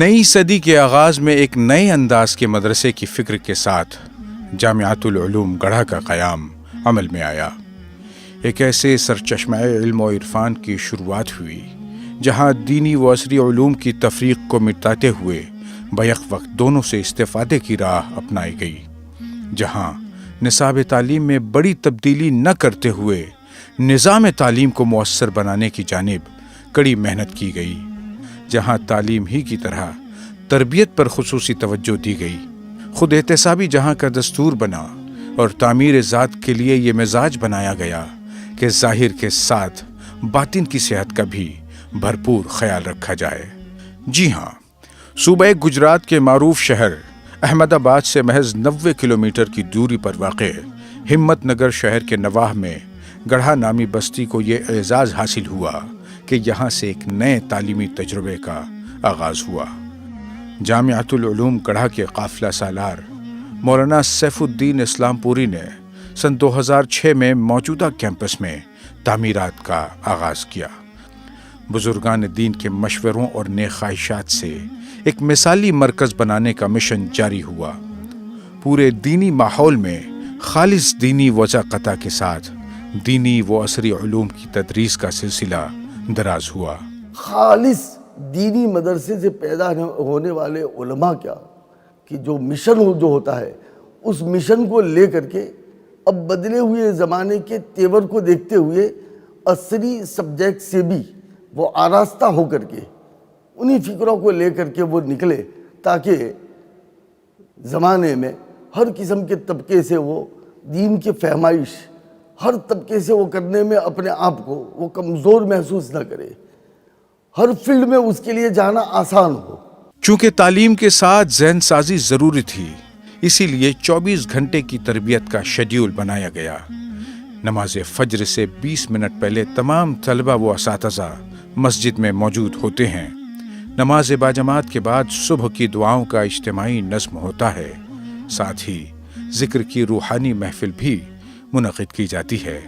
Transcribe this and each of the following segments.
نئی صدی کے آغاز میں ایک نئے انداز کے مدرسے کی فکر کے ساتھ جامعۃ العلوم گڑھا کا قیام عمل میں آیا۔ ایک ایسے سرچشمہ علم و عرفان کی شروعات ہوئی جہاں دینی و عصری علوم کی تفریق کو مٹاتے ہوئے بیک وقت دونوں سے استفادے کی راہ اپنائی گئی، جہاں نصاب تعلیم میں بڑی تبدیلی نہ کرتے ہوئے نظام تعلیم کو مؤثر بنانے کی جانب کڑی محنت کی گئی، جہاں تعلیم ہی کی طرح تربیت پر خصوصی توجہ دی گئی، خود احتسابی جہاں کا دستور بنا اور تعمیر ذات کے لیے یہ مزاج بنایا گیا کہ ظاہر کے ساتھ باطن کی صحت کا بھی بھرپور خیال رکھا جائے۔ جی ہاں، صوبہ گجرات کے معروف شہر احمد آباد سے محض 90 کلومیٹر کی دوری پر واقع ہمت نگر شہر کے نواح میں گڑھا نامی بستی کو یہ اعزاز حاصل ہوا کہ یہاں سے ایک نئے تعلیمی تجربے کا آغاز ہوا۔ جامعۃ العلوم گڑھا کے قافلہ سالار مولانا سیف الدین اسلام پوری نے سن 2006 میں موجودہ کیمپس میں تعمیرات کا آغاز کیا۔ بزرگان دین کے مشوروں اور نیک خواہشات سے ایک مثالی مرکز بنانے کا مشن جاری ہوا۔ پورے دینی ماحول میں خالص دینی وضاقت کے ساتھ دینی و عصری علوم کی تدریس کا سلسلہ دراز ہوا۔ خالص دینی مدرسے سے پیدا ہونے والے علماء کیا کہ جو مشن جو ہوتا ہے، اس مشن کو لے کر کے اب بدلے ہوئے زمانے کے تیور کو دیکھتے ہوئے عصری سبجیکٹ سے بھی وہ آراستہ ہو کر کے انہی فکروں کو لے کر کے وہ نکلے، تاکہ زمانے میں ہر قسم کے طبقے سے وہ دین کی فہمائش ہر طبقے سے وہ کرنے میں اپنے آپ کو وہ کمزور محسوس نہ کرے، ہر فیلڈ میں اس کے لیے جانا آسان ہو۔ چونکہ تعلیم کے ساتھ ذہن سازی ضروری تھی، اسی لیے 24 گھنٹے کی تربیت کا شیڈیول بنایا گیا۔ نماز فجر سے 20 منٹ پہلے تمام طلبہ و اساتذہ مسجد میں موجود ہوتے ہیں۔ نماز باجماعت کے بعد صبح کی دعاؤں کا اجتماعی نظم ہوتا ہے، ساتھ ہی ذکر کی روحانی محفل بھی منعقد کی جاتی ہے۔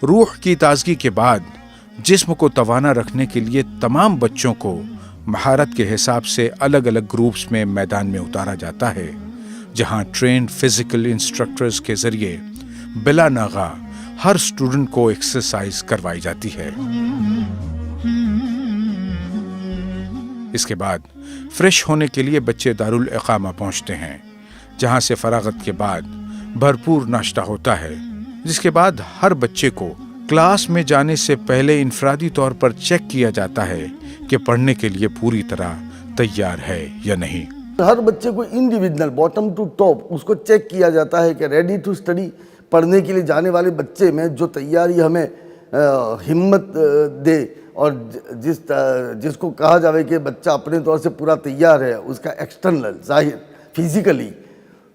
روح کی تازگی کے بعد جسم کو توانا رکھنے کے لیے تمام بچوں کو مہارت کے حساب سے الگ الگ گروپس میں میدان میں اتارا جاتا ہے، جہاں ٹرینڈ فزیکل انسٹرکٹرز کے ذریعے بلا ناغہ ہر اسٹوڈنٹ کو ایکسرسائز کروائی جاتی ہے۔ اس کے بعد فریش ہونے کے لیے بچے دارالاقامہ پہنچتے ہیں، جہاں سے فراغت کے بعد بھرپور ناشتہ ہوتا ہے، جس کے بعد ہر بچے کو کلاس میں جانے سے پہلے انفرادی طور پر چیک کیا جاتا ہے کہ پڑھنے کے لیے پوری طرح تیار ہے یا نہیں۔ ہر بچے کو انڈیویجنل باٹم ٹو ٹاپ اس کو چیک کیا جاتا ہے کہ ریڈی ٹو اسٹڈی پڑھنے کے لیے جانے والے بچے میں جو تیاری ہمیں ہمت دے اور جس کو کہا جاوے کہ بچہ اپنے طور سے پورا تیار ہے، اس کا ایکسٹرنل ظاہر فزیکلی،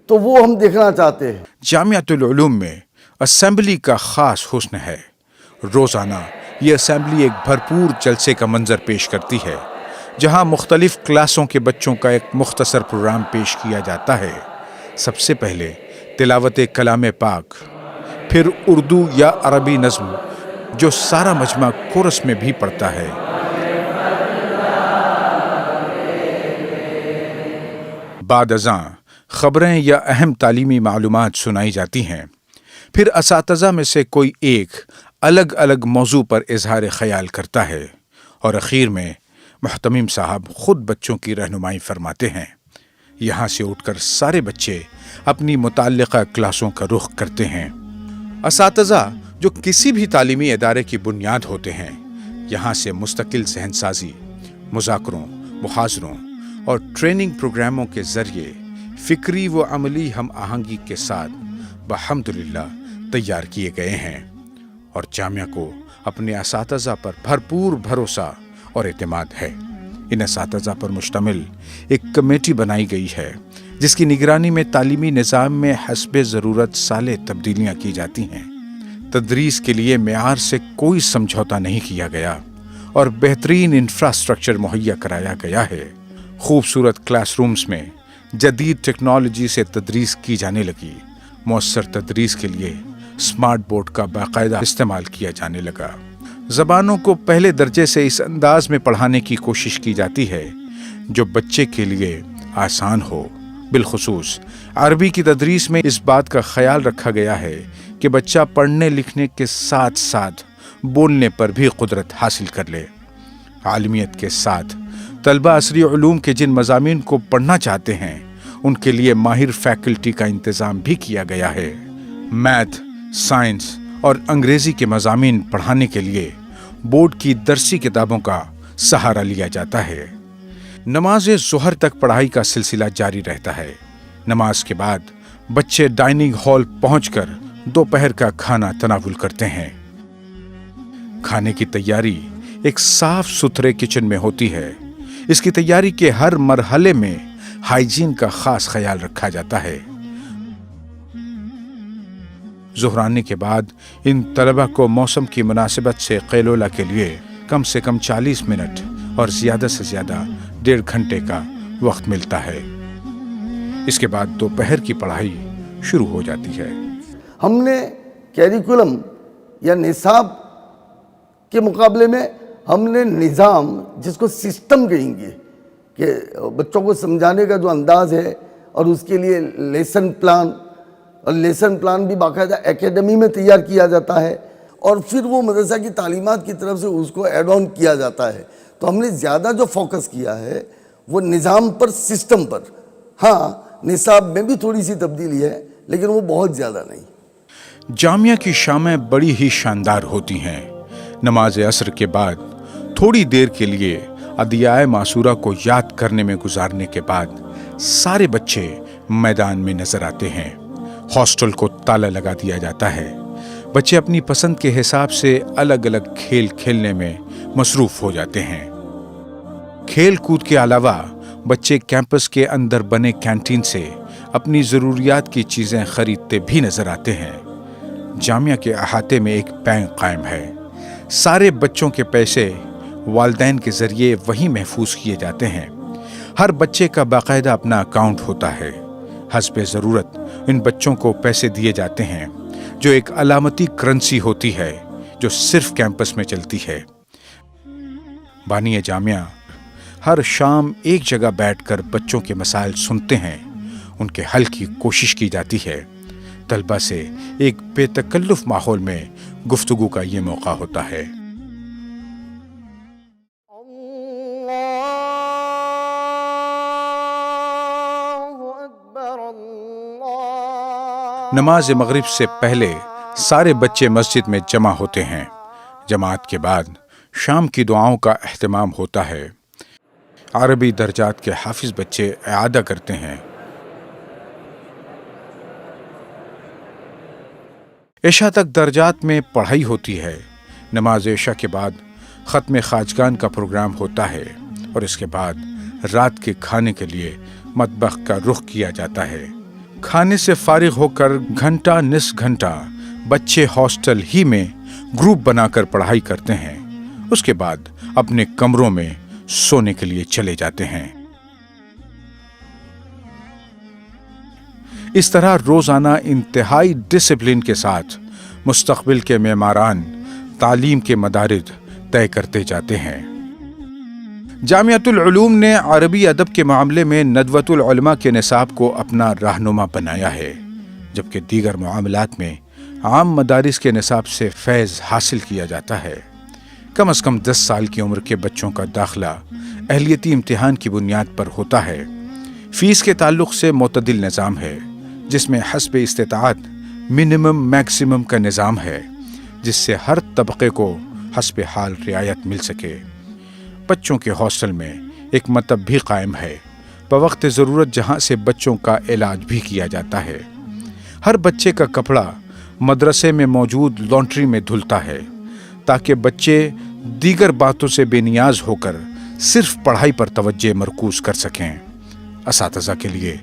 تو وہ ہم دیکھنا چاہتے ہیں۔ جامعۃ العلوم میں اسمبلی کا خاص حسن ہے۔ روزانہ یہ اسمبلی ایک بھرپور جلسے کا منظر پیش کرتی ہے، جہاں مختلف کلاسوں کے بچوں کا ایک مختصر پروگرام پیش کیا جاتا ہے۔ سب سے پہلے تلاوت کلام پاک، پھر اردو یا عربی نظم جو سارا مجمع کورس میں بھی پڑھتا ہے۔ بعد ازاں خبریں یا اہم تعلیمی معلومات سنائی جاتی ہیں، پھر اساتذہ میں سے کوئی ایک الگ الگ موضوع پر اظہار خیال کرتا ہے، اور اخیر میں محتمم صاحب خود بچوں کی رہنمائی فرماتے ہیں۔ یہاں سے اٹھ کر سارے بچے اپنی متعلقہ کلاسوں کا رخ کرتے ہیں۔ اساتذہ جو کسی بھی تعلیمی ادارے کی بنیاد ہوتے ہیں، یہاں سے مستقل ذہن سازی، مذاکروں، محاضروں اور ٹریننگ پروگراموں کے ذریعے فکری و عملی ہم آہنگی کے ساتھ بحمدللہ تیار کیے گئے ہیں، اور جامعہ کو اپنے اساتذہ پر بھرپور بھروسہ اور اعتماد ہے۔ ان اساتذہ پر مشتمل ایک کمیٹی بنائی گئی ہے، جس کی نگرانی میں تعلیمی نظام میں حسب ضرورت صالح تبدیلیاں کی جاتی ہیں۔ تدریس کے لیے معیار سے کوئی سمجھوتا نہیں کیا گیا، اور بہترین انفراسٹرکچر مہیا کرایا گیا ہے۔ خوبصورت کلاس رومز میں جدید ٹیکنالوجی سے تدریس کی جانے لگی۔ مؤثر تدریس کے لیے اسمارٹ بورڈ کا باقاعدہ استعمال کیا جانے لگا۔ زبانوں کو پہلے درجے سے اس انداز میں پڑھانے کی کوشش کی جاتی ہے جو بچے کے لیے آسان ہو۔ بالخصوص عربی کی تدریس میں اس بات کا خیال رکھا گیا ہے کہ بچہ پڑھنے لکھنے کے ساتھ ساتھ بولنے پر بھی قدرت حاصل کر لے۔ عالمیت کے ساتھ طلبہ عصری علوم کے جن مضامین کو پڑھنا چاہتے ہیں ان کے لیے ماہر فیکلٹی کا انتظام بھی کیا گیا ہے۔ میتھ، سائنس اور انگریزی کے مضامین پڑھانے کے لیے بورڈ کی درسی کتابوں کا سہارا لیا جاتا ہے۔ نماز ظہر تک پڑھائی کا سلسلہ جاری رہتا ہے۔ نماز کے بعد بچے ڈائننگ ہال پہنچ کر دوپہر کا کھانا تناول کرتے ہیں۔ کھانے کی تیاری ایک صاف ستھرے کچن میں ہوتی ہے۔ اس کی تیاری کے ہر مرحلے میں ہائیجین کا خاص خیال رکھا جاتا ہے۔ ظہرانے کے بعد ان طلبہ کو موسم کی مناسبت سے قیلولہ کے لیے کم سے کم 40 منٹ اور زیادہ سے زیادہ 1.5 گھنٹے کا وقت ملتا ہے۔ اس کے بعد دوپہر کی پڑھائی شروع ہو جاتی ہے۔ ہم نے کیریکولم یا نصاب کے مقابلے میں ہم نے نظام، جس کو سسٹم کہیں گے، کہ بچوں کو سمجھانے کا جو انداز ہے، اور اس کے لیے لیسن پلان، اور لیسن پلان بھی باقاعدہ اکیڈمی میں تیار کیا جاتا ہے، اور پھر وہ مدرسہ کی تعلیمات کی طرف سے اس کو ایڈ آن کیا جاتا ہے۔ تو ہم نے زیادہ جو فوکس کیا ہے وہ نظام پر، سسٹم پر۔ ہاں، نصاب میں بھی تھوڑی سی تبدیلی ہے، لیکن وہ بہت زیادہ نہیں۔ جامعہ کی شامیں بڑی ہی شاندار ہوتی ہیں۔ نماز عصر کے بعد تھوڑی دیر کے لیے ادعیائے معصورہ کو یاد کرنے میں گزارنے کے بعد سارے بچے میدان میں نظر آتے ہیں۔ ہاسٹل کو تالا لگا دیا جاتا ہے۔ بچے اپنی پسند کے حساب سے الگ الگ کھیل کھیلنے میں مصروف ہو جاتے ہیں۔ کھیل کود کے علاوہ بچے کیمپس کے اندر بنے کینٹین سے اپنی ضروریات کی چیزیں خریدتے بھی نظر آتے ہیں۔ جامعہ کے احاطے میں ایک بینک قائم ہے۔ سارے بچوں کے پیسے والدین کے ذریعے وہیں محفوظ کیے جاتے ہیں۔ ہر بچے کا باقاعدہ اپنا اکاؤنٹ ہوتا ہے۔ حسب ضرورت ان بچوں کو پیسے دیے جاتے ہیں، جو ایک علامتی کرنسی ہوتی ہے جو صرف کیمپس میں چلتی ہے۔ بانی جامعہ ہر شام ایک جگہ بیٹھ کر بچوں کے مسائل سنتے ہیں، ان کے حل کی کوشش کی جاتی ہے۔ طلبہ سے ایک بے تکلف ماحول میں گفتگو کا یہ موقع ہوتا ہے۔ نماز مغرب سے پہلے سارے بچے مسجد میں جمع ہوتے ہیں۔ جماعت کے بعد شام کی دعاؤں کا اہتمام ہوتا ہے۔ عربی درجات کے حافظ بچے اعادہ کرتے ہیں۔ عشاء تک درجات میں پڑھائی ہوتی ہے۔ نماز عشاء کے بعد ختم خواجگان کا پروگرام ہوتا ہے، اور اس کے بعد رات کے کھانے کے لیے مطبخ کا رخ کیا جاتا ہے۔ کھانے سے فارغ ہو کر گھنٹہ نصف گھنٹہ بچے ہاسٹل ہی میں گروپ بنا کر پڑھائی کرتے ہیں۔ اس کے بعد اپنے کمروں میں سونے کے لیے چلے جاتے ہیں۔ اس طرح روزانہ انتہائی ڈسپلن کے ساتھ مستقبل کے معماران تعلیم کے مدارج طے کرتے جاتے ہیں۔ جامعۃ العلوم نے عربی ادب کے معاملے میں ندوۃ العلماء کے نصاب کو اپنا رہنما بنایا ہے، جبکہ دیگر معاملات میں عام مدارس کے نصاب سے فیض حاصل کیا جاتا ہے۔ کم از کم 10 سال کی عمر کے بچوں کا داخلہ اہلیتی امتحان کی بنیاد پر ہوتا ہے۔ فیس کے تعلق سے معتدل نظام ہے، جس میں حسب استطاعت منیمم میکسیمم کا نظام ہے، جس سے ہر طبقے کو حسب حال رعایت مل سکے۔ بچوں کے ہاسٹل میں ایک مکتب بھی قائم ہے، بوقت ضرورت جہاں سے بچوں کا علاج بھی کیا جاتا ہے۔ ہر بچے کا کپڑا مدرسے میں موجود لانڈری میں دھلتا ہے، تاکہ بچے دیگر باتوں سے بے نیاز ہو کر صرف پڑھائی پر توجہ مرکوز کر سکیں۔ اساتذہ کے لیے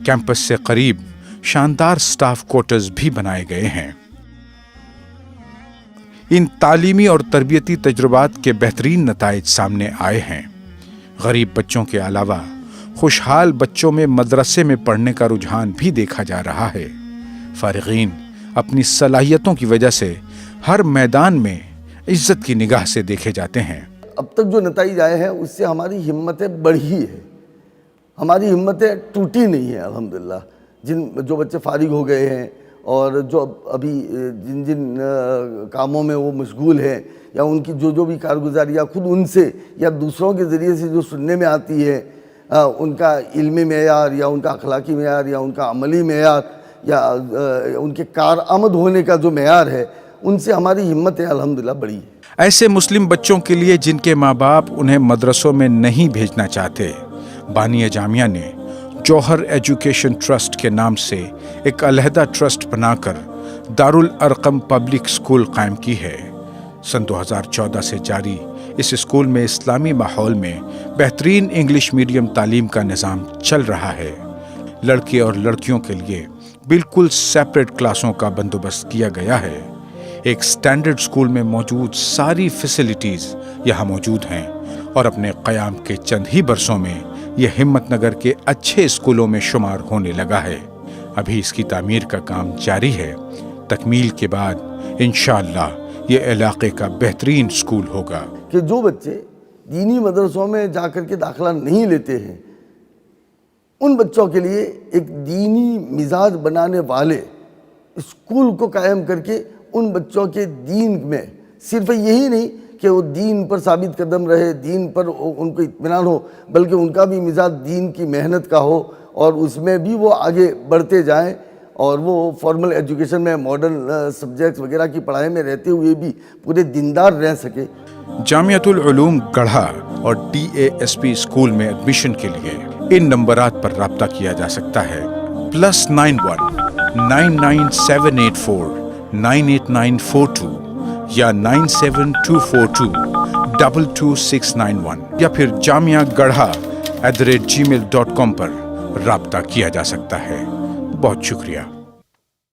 کیمپس سے قریب شاندار سٹاف کوارٹرز بھی بنائے گئے ہیں۔ ان تعلیمی اور تربیتی تجربات کے بہترین نتائج سامنے آئے ہیں۔ غریب بچوں کے علاوہ خوشحال بچوں میں مدرسے میں پڑھنے کا رجحان بھی دیکھا جا رہا ہے۔ فارغین اپنی صلاحیتوں کی وجہ سے ہر میدان میں عزت کی نگاہ سے دیکھے جاتے ہیں۔ اب تک جو نتائج آئے ہیں اس سے ہماری ہمتیں بڑھی ہیں، ہماری ہمتیں ٹوٹی نہیں ہیں الحمدللہ۔ جو بچے فارغ ہو گئے ہیں اور جو ابھی جن کاموں میں وہ مشغول ہیں، یا ان کی جو بھی کارگزاری یا خود ان سے یا دوسروں کے ذریعے سے جو سننے میں آتی ہے، ان کا علمی معیار یا ان کا اخلاقی معیار یا ان کا عملی معیار یا ان کے کارآمد ہونے کا جو معیار ہے، ان سے ہماری ہمتیں الحمدللہ بڑھی ہے۔ ایسے مسلم بچوں کے لیے جن کے ماں باپ انہیں مدرسوں میں نہیں بھیجنا چاہتے، بانی جامعہ نے جوہر ایجوکیشن ٹرسٹ کے نام سے ایک علیحدہ ٹرسٹ بنا کر دارالارقم پبلک اسکول قائم کی ہے۔ سن 2014 سے جاری اس اسکول میں اسلامی ماحول میں بہترین انگلش میڈیم تعلیم کا نظام چل رہا ہے۔ لڑکے اور لڑکیوں کے لیے بالکل سیپریٹ کلاسوں کا بندوبست کیا گیا ہے۔ ایک سٹینڈرڈ اسکول میں موجود ساری فیسلٹیز یہاں موجود ہیں، اور اپنے قیام کے چند ہی برسوں میں یہ ہمت نگر کے اچھے اسکولوں میں شمار ہونے لگا ہے۔ ابھی اس کی تعمیر کا کام جاری ہے۔ تکمیل کے بعد انشاءاللہ یہ علاقے کا بہترین اسکول ہوگا۔ کہ جو بچے دینی مدرسوں میں جا کر کے داخلہ نہیں لیتے ہیں، ان بچوں کے لیے ایک دینی مزاج بنانے والے اسکول کو قائم کر کے ان بچوں کے دین میں صرف یہی نہیں کہ وہ دین پر ثابت قدم رہے، دین پر ان کو اطمینان ہو، بلکہ ان کا بھی مزاج دین کی محنت کا ہو، اور اس میں بھی وہ آگے بڑھتے جائیں، اور وہ فارمل ایجوکیشن میں ماڈرن سبجیکٹس وغیرہ کی پڑھائی میں رہتے ہوئے بھی پورے دیندار رہ سکے۔ جامعۃ العلوم گڑھا اور DASP اسکول میں ایڈمیشن کے لیے ان نمبرات پر رابطہ کیا جا سکتا ہے: +91 99784 98942 یا 97242 22691، یا پھر جامعہ گڑھا @gmail.com پر رابطہ کیا جا سکتا ہے۔ بہت شکریہ۔